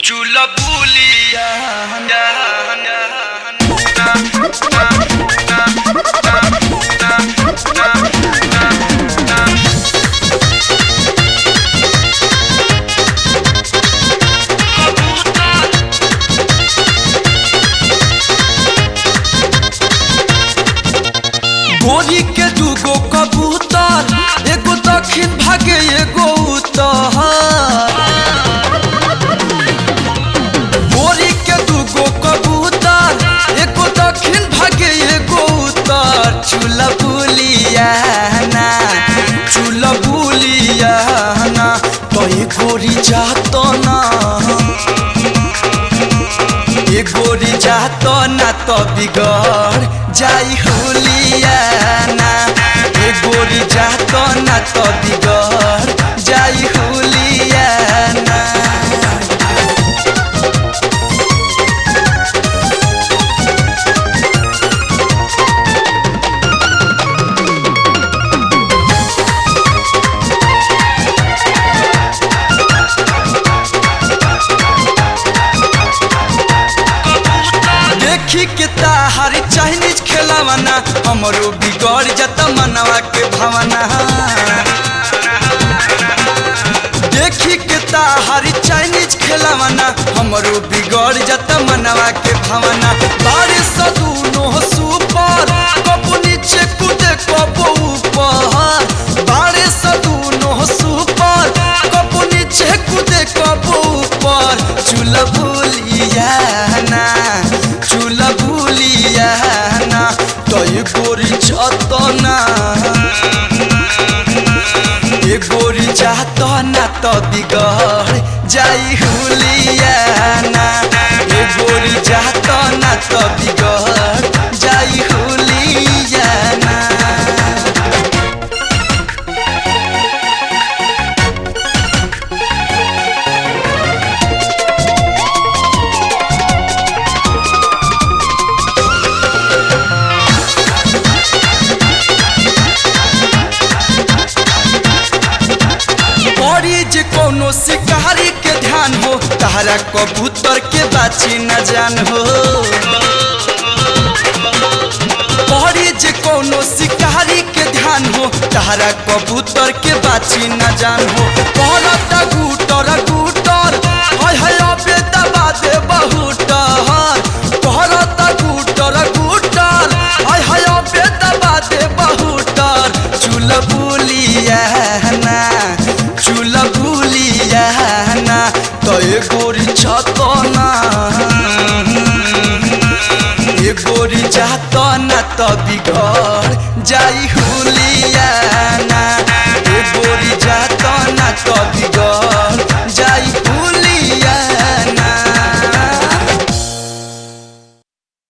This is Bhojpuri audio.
चूल्हा बुलिया गोरी के दूगो कबूतर एगो दक्षिण भागे एगो उत्तर। गोरी के दूगो कबूतर एगो दक्षिण भागे एगो उत्तर। चूल्हा बुलिया ना तो ये गोरी जातो ना ये गोरी जातो ना तो बिगड़ जाई हुलिया ना। ये गोरी जातो ना तो बिगड़ जाई हुलिया ना। देखी के ताहारी चाइनीज खेलावना हमरो बिगड़ जाता मनवा के भावना। देखी के ताहारी चाइनीज खेलावना हमरो बिगड़ जाता मनवा के भावना। बारिश दूनो सुपर कबो नीचे कूदे कबो ऊपर। बारिश दूनो सुपर कबो नीचे कूदे कबो ऊपर। चूल्हा बुलिया ना चूल्हा बुलिया ना तो ये गोरी जातो ना ये गोरी जातो ना तो बिगड़ जाई हुलिया ना। ये गोरी जातो ना तो बिगड़ जाई हुलिया ना। जे कोनो शिकारी के ध्यान हो तारा कबूतर के बाची न जान हो। पहरी जे कोनो शिकारी के ध्यान हो तारा कबूतर के बाची न जान हो। कहता गुटर गुटर हाय हाय अबे दबा दे बहुटर। कहता गुटर गुटर हाय हाय अबे दबा दे बहुटर। चूल्हा बुलिया ना चूल्हा बुलिया ना तो ये गोरी जातो ना ये गोरी जातो ना तो बिगड़ जाई हुलिया